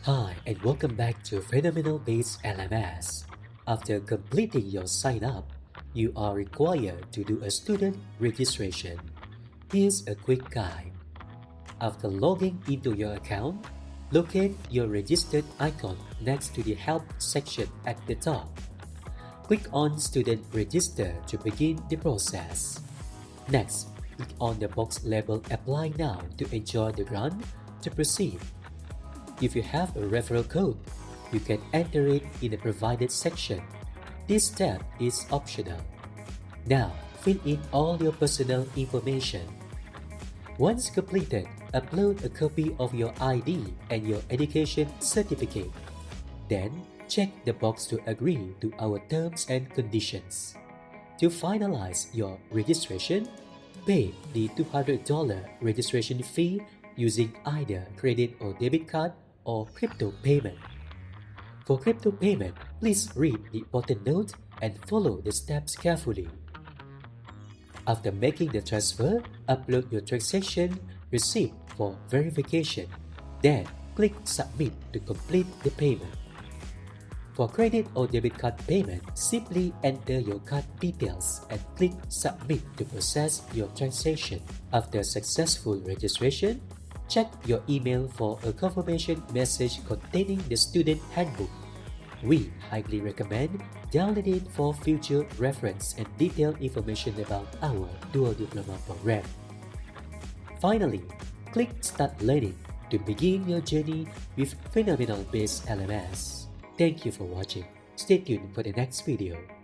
Hi, and welcome back to Phenomenal Base LMS. After completing your sign up, you are required to do a student registration. Here's a quick guide. After logging into your account, locate your registered icon next to the Help section at the top. Click on Student Register to begin the process. Next, click on the box labeled Apply Now to enjoy the grant to proceed. If you have a referral code, you can enter it in the provided section. This step is optional. Now, fill in all your personal information. Once completed, upload a copy of your ID and your education certificate. Then, check the box to agree to our terms and conditions. To finalize your registration, pay the $200 registration fee using either credit or debit card or crypto payment. For crypto payment, please read the important note and follow the steps carefully. After making the transfer, upload your transaction receipt for verification. Then, click Submit to complete the payment. For credit or debit card payment, simply enter your card details and click Submit to process your transaction. After successful registration, check your email for a confirmation message containing the student handbook. We highly recommend downloading it for future reference and detailed information about our dual diploma program. Finally, click Start Learning to begin your journey with Phenomenal Base LMS. Thank you for watching. Stay tuned for the next video.